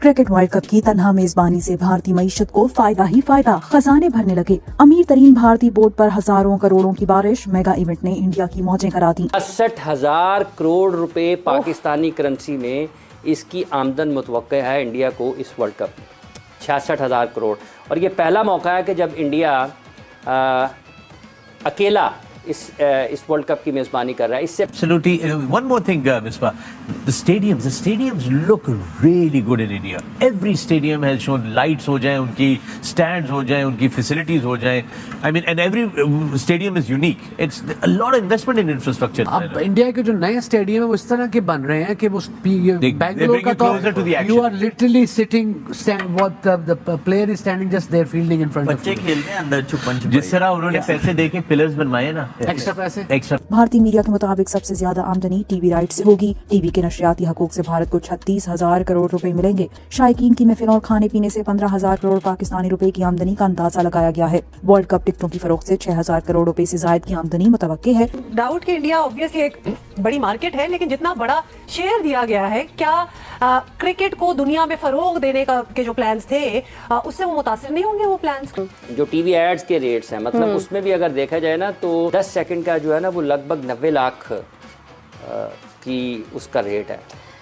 Cricket world cup की तन्हा मेजबानी से भारतीय मईशत को फायदा ही फायदा, खजाने भरने लगे। अमीर तरीन भारतीय बोर्ड पर हजारों करोड़ों की बारिश, मेगा इवेंट ने इंडिया की मौजें करा दी। 60,000 करोड़ रुपए पाकिस्तानी करेंसी में इसकी आमदन मुतवक्के है इंडिया को इस वर्ल्ड कप में। 66,000 करोड़। और ये पहला मौका है कि जब इंडिया अकेला इस वर्ल्ड कप की मेजबानी कर रहा है। इससे Absolutely. One more thing, Misbah. The stadiums look really good in India. Every stadium has shown lights हो जाएं, उनकी stands हो जाएं, उनकी facilities हो जाएं. I mean, and every stadium is unique. It's a lot of investment in infrastructure. अब India के जो नए स्टेडियम है वो इस तरह के बन रहे हैं कि वो बैंगलोर का तो you are literally sitting what the player is standing just there fielding in front of बच्चे खेलते हैं अंदर छुपन छुपाई। जिस तरह उन्होंने पैसे देके पिलर्स बनवाए ना, एक्स्ट्रा पैसे एक्स्ट्रा। भारतीय मीडिया के मुताबिक सबसे ज्यादा आमदनी टीवी राइट से होगी। टीवी के नशरियाती हकूक से भारत को 36,000 करोड़ रुपए मिलेंगे। शायकीन की महफिल और खाने पीने से 15,000 करोड़ पाकिस्तानी रुपए की आमदनी का अंदाजा लगाया गया है। वर्ल्ड कप टिकटों की फरोख्त से 6,000 करोड़ रुपए से जायद की आमदनी मुतवक्के है। डाउट कि इंडिया ऑब्वियसली एक बड़ी मार्केट है, लेकिन जितना बड़ा शेयर दिया गया है, क्या क्रिकेट को दुनिया में फरोग देने के जो प्लान्स थे उससे वो मुतासिर नहीं होंगे? वो प्लान्स जो टीवी एड्स के रेट्स हैं, मतलब उसमें भी अगर देखा जाए ना तो 10 सेकंड का जो है ना वो लगभग 90 लाख की उसका रेट है।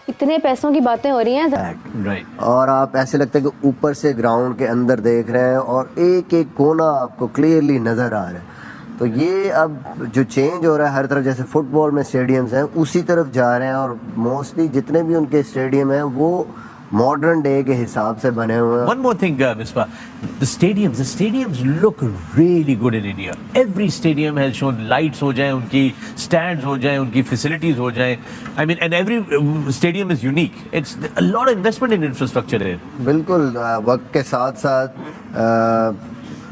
इतने पैसों की बातें हो रही हैं। राइट। और आप ऐसे लगता है कि ऊपर से ग्राउंड के अंदर देख रहे हैं और एक एक कोना आपको क्लियरली नज़र आ रहा है। तो ये अब जो चेंज हो रहा है हर तरफ, जैसे फुटबॉल में स्टेडियम्स हैं उसी तरफ जा रहे हैं, और मोस्टली जितने भी उनके स्टेडियम हैं वो मॉडर्न डे के हिसाब से बने हुए हैं। One more thing, Misbah. The stadiums look really good in India. Every stadium has shown lights हो जाएं, उनकी stands हो जाएं, उनकी facilities हो जाएं. I mean, and every stadium is unique. It's a lot of investment in infrastructure there. बिल्कुल वक्त के साथ साथ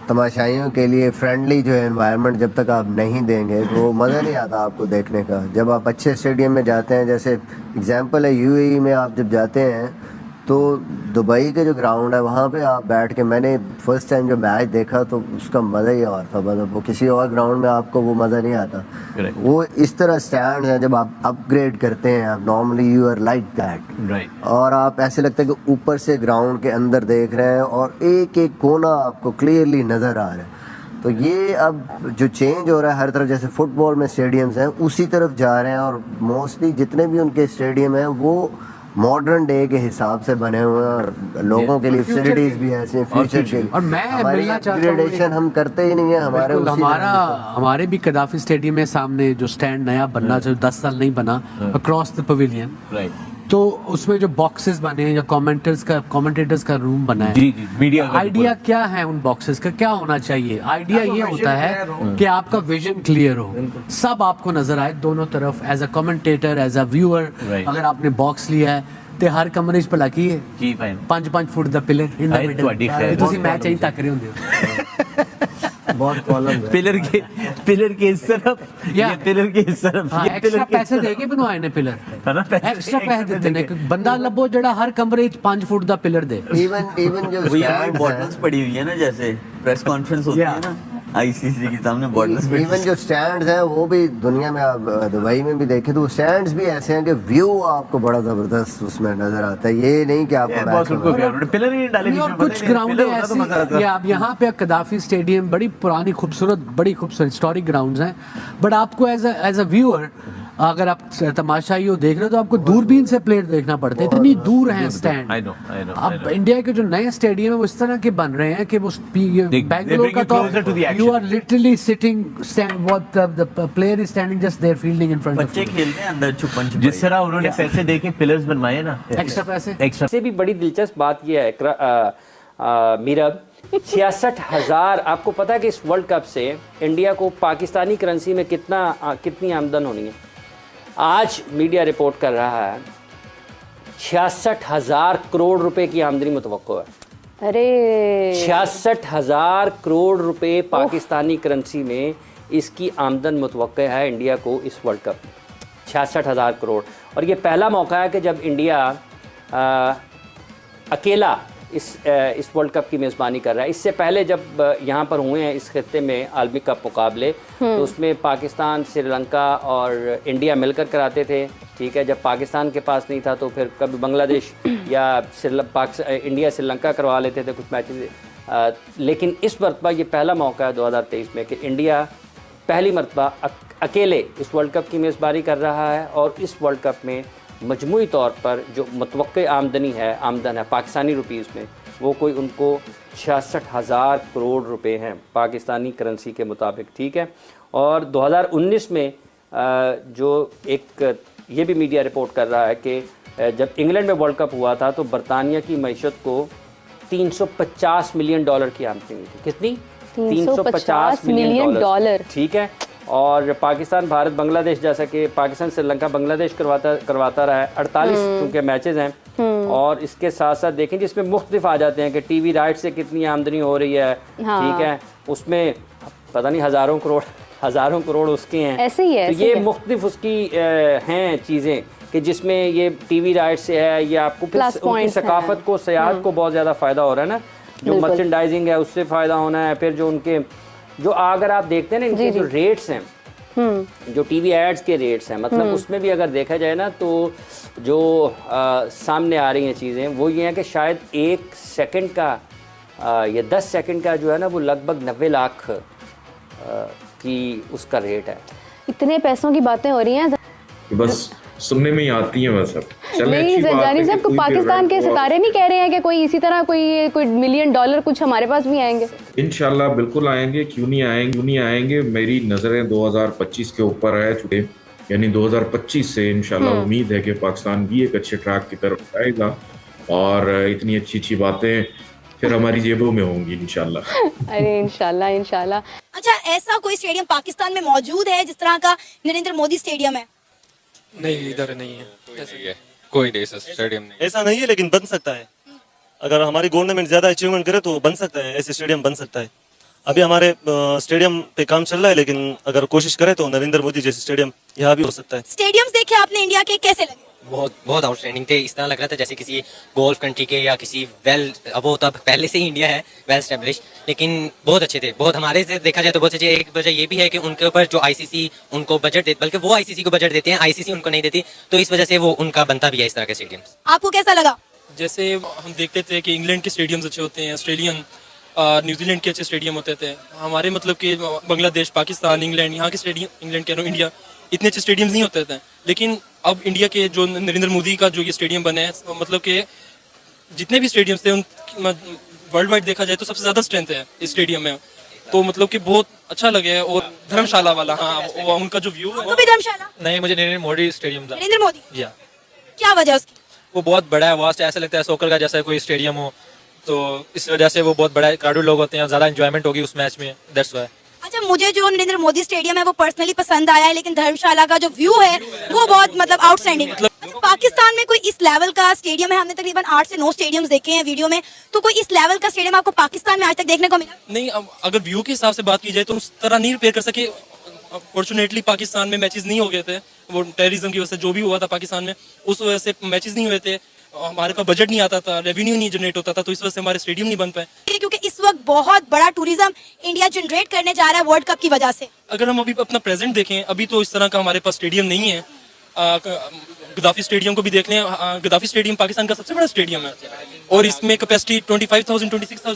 तमाशाइयों के लिए फ्रेंडली जो है एनवायरनमेंट जब तक आप नहीं देंगे तो मज़ा नहीं आता आपको देखने का। जब आप अच्छे स्टेडियम में जाते हैं, जैसे एग्जांपल है यूएई में आप जब जाते हैं तो दुबई के जो ग्राउंड है वहाँ पे आप बैठ के, मैंने फर्स्ट टाइम जब मैच देखा तो उसका मज़ा ही और था। मतलब वो किसी और ग्राउंड में आपको वो मज़ा नहीं आता। वो इस तरह स्टैंड है, जब आप अपग्रेड करते हैं आप normally you are like that. Right. और आप ऐसे लगता है कि ऊपर से ग्राउंड के अंदर देख रहे हैं और एक एक कोना आपको क्लियरली नज़र आ रहा है। तो ये अब जो चेंज हो रहा है हर तरफ, जैसे फुटबॉल में स्टेडियम्स हैं उसी तरफ जा रहे हैं, और मोस्टली जितने भी उनके स्टेडियम हैं वो मॉडर्न डे के हिसाब से बने हुए हैं, और लोगों के लिए फैसिलिटीज भी ऐसे हैं फ्यूचर के लिए। और मैं मिलना चाहता हूं, अपग्रेडेशन हम करते ही नहीं है हमारे भी कदाफी स्टेडियम में सामने जो स्टैंड नया बनना चाहिए, 10 साल नहीं बना, अक्रॉस द पवेलियन। राइट। तो उसमें जो बॉक्सेस बने या कमेंटेटर्स का रूम बना है, जी, मीडिया आइडिया क्या है उन बॉक्सेस का, क्या होना चाहिए? आइडिया ये होता है कि आपका विजन क्लियर हो, सब आपको नजर आए दोनों तरफ, as a commentator, as a viewer. अगर आपने बॉक्स लिया है ਤੇ ਹਰ ਕਮਰੇ 'ਚ ਭਲਾ ਕੀ ਹੈ? 5 फुट ਦਾ ਪਿਲਰ ਇਨ ਦਾ ਮਿਡਲ। ਤੁਸੀਂ ਮੈਚ ਹੀ ਤੱਕ ਰਹੇ ਹੁੰਦੇ ਹੋ। बहुत कॉलम पिलर के इस तरफ या पिलर के इस तरफ, ये एक्स्ट्रा पैसे दे के बनवाए ने पिलर, है ना? एक्स्ट्रा पैसे देते ने, बंदा लभो जेड़ा हर कमरे 5 फुट दा पिलर दे। इवन जो बॉटल्स पड़ी हुई है ना, जैसे प्रेस कॉन्फ्रेंस होती है ना आईसीसी के सामने बॉटल्स पड़ी। इवन जो स्टैंड्स हैं वो भी दुनिया में, आप दुबई में भी देखे तो स्टैंड्स भी ऐसे हैं कि व्यू आपको बड़ा जबरदस्त उसमें नजर आता है। ये नहीं कि आपको पिलर ही डाले। और कुछ ग्राउंड ऐसे, अब यहाँ पे कदाफी स्टेडियम बड़ी पुरानी खूबसूरत हिस्टोरिक ग्राउंड्स हैं, बट आपको एज अ व्यूअर अगर आप तमाशाई हो देख रहे हो तो आपको दूरबीन से प्लेयर देखना पड़ता है, इतनी दूर है स्टैंड। अब इंडिया के जो नए स्टेडियम है वो इस तरह के बन रहे हैं कि वो बैंगलोर का तो you are literally sitting what the player is standing just there fielding in front of बच्चे खेलते हैं अंदर छुपन छुपाई। जिस तरह उन्होंने पैसे देके पिलर्स बनवाए ना, एक्स्ट्रा पैसे। एक्स्ट्रा से भी बड़ी दिलचस्प बात यह है मीरब, 66,000। आपको पता है कि इस वर्ल्ड कप से इंडिया को पाकिस्तानी करेंसी में कितनी आमदन होनी है? आज मीडिया रिपोर्ट कर रहा है 66,000 करोड़ रुपए की आमदनी मुतवक्को है। अरे 66,000 करोड़ रुपए पाकिस्तानी करेंसी में इसकी आमदन मुतवक्के है इंडिया को इस वर्ल्ड कप में। 66,000 करोड़। और ये पहला मौका है कि जब इंडिया अकेला इस वर्ल्ड कप की मेज़बानी कर रहा है। इससे पहले जब यहाँ पर हुए हैं इस खित्ते में आलमी कप मुकाबले, तो उसमें पाकिस्तान, श्रीलंका और इंडिया मिलकर कराते थे। ठीक है, जब पाकिस्तान के पास नहीं था तो फिर कभी बांग्लादेश या इंडिया श्रीलंका करवा लेते थे कुछ मैचेस, लेकिन इस मरतबा ये पहला मौका है 2023 में कि इंडिया पहली मरतबा अकेले इस वर्ल्ड कप की मेज़बानी कर रहा है, और इस वर्ल्ड कप में मजमूई तौर पर जो मुतवक्के आमदन है पाकिस्तानी रुपीज़ में, वो कोई उनको 66,000 करोड़ रुपए हैं पाकिस्तानी करेंसी के मुताबिक, ठीक है। और 2019 में जो एक ये भी मीडिया रिपोर्ट कर रहा है कि जब इंग्लैंड में वर्ल्ड कप हुआ था तो बरतानिया की मईशत को $350 मिलियन की आमदनी थी। कितनी? 350 मिलियन डॉलर, ठीक है। और पाकिस्तान, भारत, बांग्लादेश, जैसा कि पाकिस्तान, श्रीलंका, बांग्लादेश करवाता रहा है, 48 उनके मैचेस हैं। और इसके साथ साथ देखें जिसमें मुख्तलिफ आ जाते हैं कि टीवी राइट से कितनी आमदनी हो रही है, ठीक है, उसमें पता नहीं हज़ारों करोड़ उसके हैं, ऐसे ही है, तो ये मुख्तलिफ उसकी हैं चीज़ें कि जिसमें ये टीवी राइट से है, ये आपको उनकी सकाफत को, सयाहत को बहुत ज़्यादा फ़ायदा हो रहा है ना, जो मर्चेंडाइजिंग है उससे फ़ायदा होना है। फिर जो उनके जो अगर आप देखते हैं ना इनके जो रेट्स हैं, जो टीवी एड्स के रेट्स हैं, मतलब उसमें भी अगर देखा जाए ना तो जो सामने आ रही हैं चीज़ें वो ये हैं कि शायद 1 सेकंड का या 10 सेकंड का जो है ना वो लगभग 90 लाख की उसका रेट है। इतने पैसों की बातें हो रही हैं, बस सुनने में ही आती हैं बस। अब नहीं जंजानी साहब, पाकिस्तान के सितारे नहीं कह रहे हैं कि कोई इसी तरह कोई मिलियन डॉलर कुछ हमारे पास भी आएंगे? इंशाल्लाह बिल्कुल आएंगे, क्यों नहीं आएंगे। मेरी नज़रें 2025 के ऊपर है चुके, यानी 2025 से इंशाल्लाह उम्मीद है कि पाकिस्तान भी एक अच्छे ट्रैक की तरफ आएगा और इतनी अच्छी बातें फिर हमारी जेबों में होंगी इंशाल्लाह। अरे इंशाल्लाह। अच्छा, ऐसा कोई स्टेडियम पाकिस्तान में मौजूद है जिस तरह का नरेंद्र मोदी स्टेडियम है? नहीं, इधर नहीं है, कोई ऐसा स्टेडियम नहीं। ऐसा नहीं है, लेकिन बन सकता है। अगर हमारी गवर्नमेंट ज्यादा अचीवमेंट करे तो बन सकता है, ऐसे स्टेडियम बन सकता है। अभी हमारे स्टेडियम पे काम चल रहा है, लेकिन अगर कोशिश करे तो नरेंद्र मोदी जैसे स्टेडियम यहाँ भी हो सकता है। स्टेडियम्स देखे आपने इंडिया के, कैसे लगे? बहुत आउटस्टैंडिंग थे। इस तरह लग रहा था जैसे किसी गोल्फ कंट्री के या किसी वो तब पहले से ही इंडिया है वेल एस्टेब्लिश, लेकिन बहुत अच्छे थे। बहुत हमारे से देखा जाए तो बहुत अच्छे। एक वजह ये भी है कि उनके ऊपर जो आईसीसी उनको बजट देती, बल्कि वो आईसीसी को बजट देते हैं, आईसीसी उनको नहीं देती, तो इस वजह से वो उनका बनता भी है इस तरह के स्टेडियम। आपको कैसा लगा? जैसे हम देखते थे कि इंग्लैंड के स्टेडियम्स अच्छे होते हैं, ऑस्ट्रेलियन, न्यूजीलैंड के अच्छे स्टेडियम होते थे। हमारे मतलब कि बांग्लादेश, पाकिस्तान, इंग्लैंड, यहाँ के स्टेडियम, इंग्लैंड कह रहा हूँ, इंडिया, इतने अच्छे स्टेडियम्स नहीं होते थे। लेकिन अब इंडिया के जो नरेंद्र मोदी का जो ये स्टेडियम बने हैं, मतलब कि जितने भी स्टेडियम्स थे उन वर्ल्ड वाइड देखा जाए तो सबसे ज्यादा स्ट्रेंथ है इस स्टेडियम में, तो मतलब कि बहुत अच्छा लगे। और धर्मशाला वाला, हाँ, उनका जो व्यू है, धर्मशाला नहीं, मुझे नरेंद्र मोदी स्टेडियम था। नरेंद्र मोदी, या क्या वजह उसकी? वो बहुत बड़ा है, वास्ट है, ऐसा लगता है सोकर का जैसा कोई स्टेडियम हो, तो इस वजह से वो बहुत बड़ा है, क्राउडेड लोग होते हैं, ज्यादा एंजॉयमेंट होगी उस मैच में, दैट्स व्हाई। अच्छा, मुझे जो नरेंद्र मोदी स्टेडियम है वो पर्सनली पसंद आया है, लेकिन धर्मशाला का जो व्यू है वो बहुत मतलब आउटस्टैंडिंग है। अच्छा, पाकिस्तान में कोई इस लेवल का स्टेडियम है? हमने तकरीबन 8 से 9 स्टेडियम्स देखे हैं वीडियो में, तो कोई इस लेवल का स्टेडियम आपको पाकिस्तान में आज तक देखने को मिला? नहीं, अगर व्यू के हिसाब से बात की जाए तो उस तरह नहीं रिपेयर कर सके। फॉर्चुनेटली पाकिस्तान में मैचेस नहीं हो गए थे, वो टेररिज्म की वजह से जो भी हुआ था पाकिस्तान में, उस वजह से मैचेस नहीं हुए थे, हमारे पास बजट नहीं आता था, रेवेन्यू नहीं जनरेट होता था, तो इस वजह से हमारे स्टेडियम नहीं बन पाए। क्योंकि इस वक्त बहुत बड़ा टूरिज्म इंडिया जनरेट करने जा रहा है वर्ल्ड कप की वजह से। अगर हम अभी अपना प्रेजेंट देखें, अभी तो इस तरह का हमारे पास स्टेडियम नहीं है। गद्दाफी स्टेडियम को भी देख लें, गद्दाफी स्टेडियम पाकिस्तान का सबसे बड़ा स्टेडियम है और इसमें कैपेसिटी 25,000 26,000